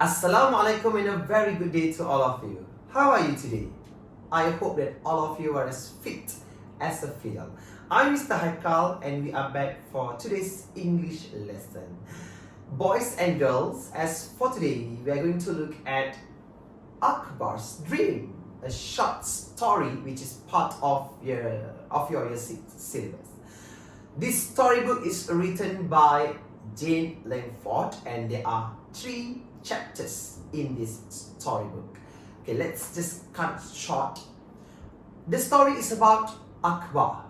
Assalamu alaikum and a very good day to all of you. How are you today? I hope that all of you are as fit as a fiddle. I'm Mr. Haikal and we are back for today's English lesson. Boys and girls, as for today, we are going to look at Akbar's Dream, a short story which is part of your year 6 syllabus. This storybook is written by Jane Langford and there are 3 chapters in this storybook. Okay, let's just cut it short. The story is about Akbar,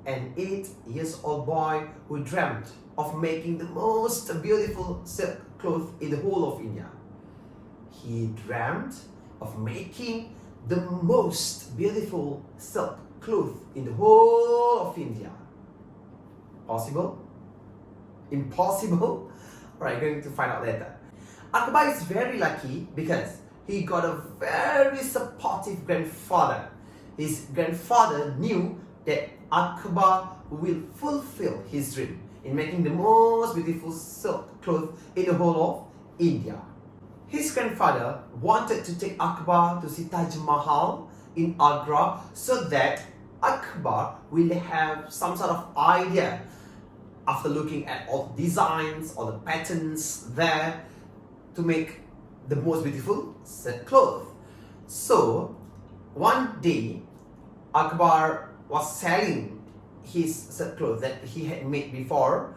an 8-year-old boy who dreamt of making the most beautiful silk cloth in the whole of India. He dreamt of making the most beautiful silk cloth in the whole of India. Possible? Impossible? Alright, going to find out later. Akbar is very lucky because he got a very supportive grandfather. His grandfather knew that Akbar will fulfill his dream in making the most beautiful silk cloth in the whole of India. His grandfather wanted to take Akbar to see Taj Mahal in Agra so that Akbar will have some sort of idea after looking at all the designs, all the patterns there, to make the most beautiful silk cloth. So one day Akbar was selling his silk cloth that he had made before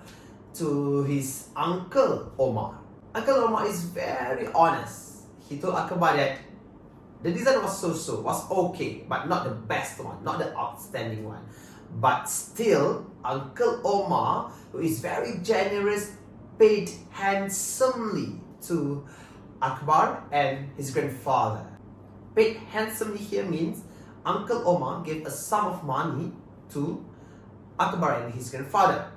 to his uncle Omar. Uncle Omar is very honest. He told Akbar that the design was so-so, was okay, but not the best one, not the outstanding one. But still, Uncle Omar, who is very generous, paid handsomely to Akbar and his grandfather. Paid handsomely here means Uncle Omar gave a sum of money to Akbar and his grandfather,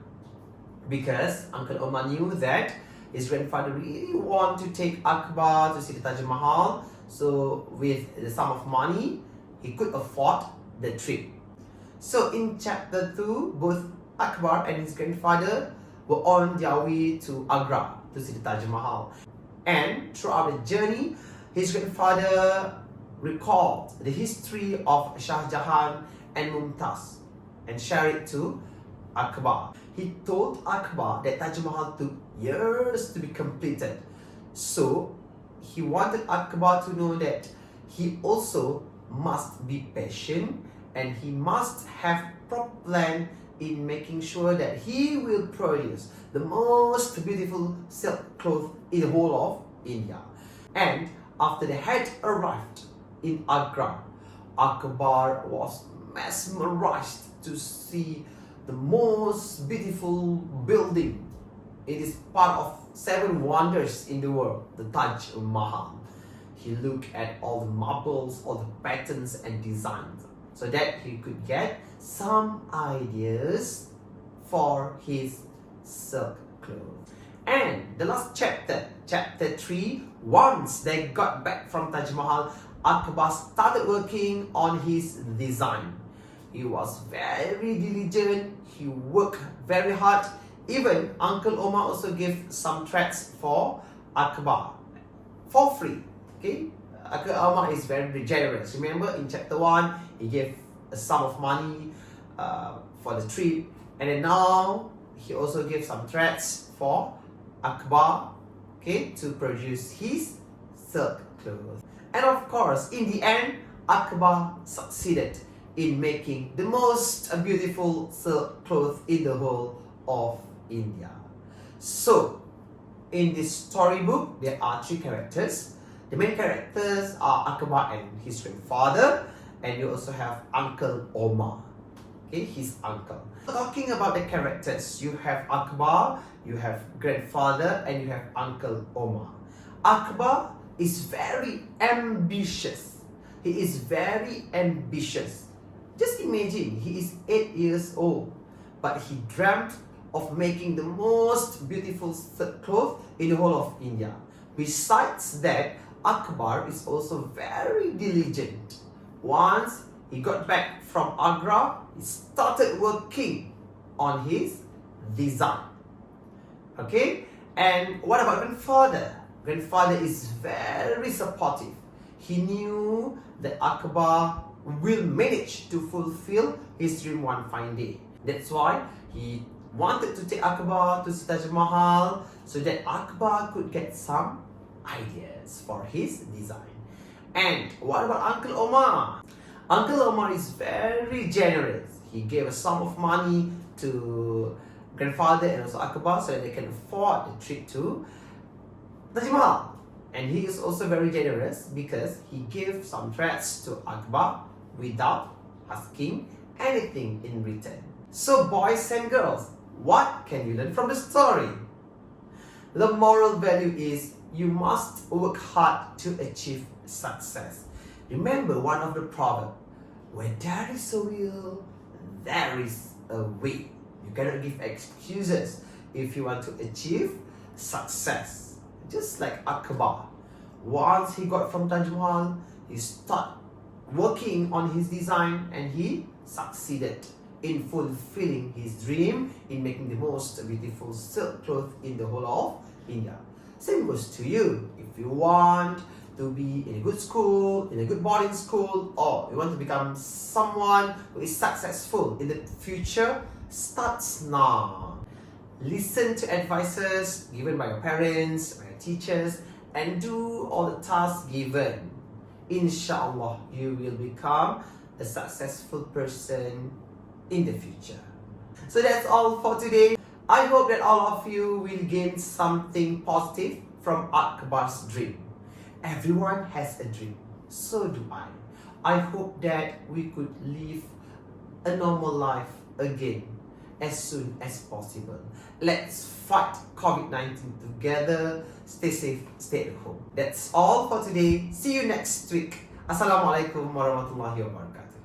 because Uncle Omar knew that his grandfather really wanted to take Akbar to see the Taj Mahal. So with the sum of money, he could afford the trip. So in chapter 2, both Akbar and his grandfather were on their way to Agra to see the Taj Mahal. And throughout the journey, his grandfather recalled the history of Shah Jahan and Mumtaz and shared it to Akbar. He told Akbar that Taj Mahal took years to be completed. So he wanted Akbar to know that he also must be patient and he must have proper plan in making sure that he will produce the most beautiful silk cloth in the whole of India. And after they had arrived in Agra, Akbar was mesmerized to see the most beautiful building. It is part of 7 wonders in the world, the Taj Mahal. He looked at all the marbles, all the patterns and designs, so that he could get some ideas for his silk cloth. And the last chapter, chapter 3, once they got back from Taj Mahal, Akbar started working on his design. He was very diligent, he worked very hard. Even Uncle Omar also gave some threads for Akbar for free. Okay, Uncle Omar is very generous. Remember in chapter 1, he gave a sum of money for the trip, and then now he also gave some threads for Akbar, okay, to produce his silk cloth. And of course, in the end, Akbar succeeded in making the most beautiful silk cloth in the whole of India. So, in this storybook, there are 3 characters. The main characters are Akbar and his grandfather, and you also have Uncle Omar, okay, his uncle. Talking about the characters, you have Akbar, you have grandfather, and you have Uncle Omar. Akbar is very ambitious. He is very ambitious. Just imagine, he is 8 years old, but he dreamt of making the most beautiful silk cloth in the whole of India. Besides that, Akbar is also very diligent. Once he got back from Agra, he started working on his design. Okay, and what about grandfather? grandfather is very supportive. He knew that Akbar will manage to fulfill his dream one fine day. That's why he wanted to take Akbar to see Taj Mahal so that Akbar could get some ideas for his design. And what about Uncle Omar? Uncle Omar is very generous. He gave a sum of money to grandfather and also Akbar so that they can afford the trip to Taj Mahal. And he is also very generous because he gave some threats to Akbar without asking anything in return. So boys and girls, what can you learn from the story? The moral value is you must work hard to achieve success. Remember one of the proverbs, where there is a will, there is a way. You cannot give excuses if you want to achieve success. Just like Akbar, once he got from Taj Mahal, he started working on his design and he succeeded in fulfilling his dream in making the most beautiful silk cloth in the whole of India. Same goes to you. If you want to be in a good school, in a good boarding school, or you want to become someone who is successful in the future, starts now. Listen to advices given by your parents, by your teachers, and do all the tasks given. Inshallah, you will become a successful person in the future. So that's all for today. I hope that all of you will gain something positive from Akbar's dream. Everyone has a dream, so do I. I hope that we could live a normal life again as soon as possible. Let's fight COVID-19 together. Stay safe, stay at home. That's all for today. See you next week. Assalamualaikum warahmatullahi wabarakatuh.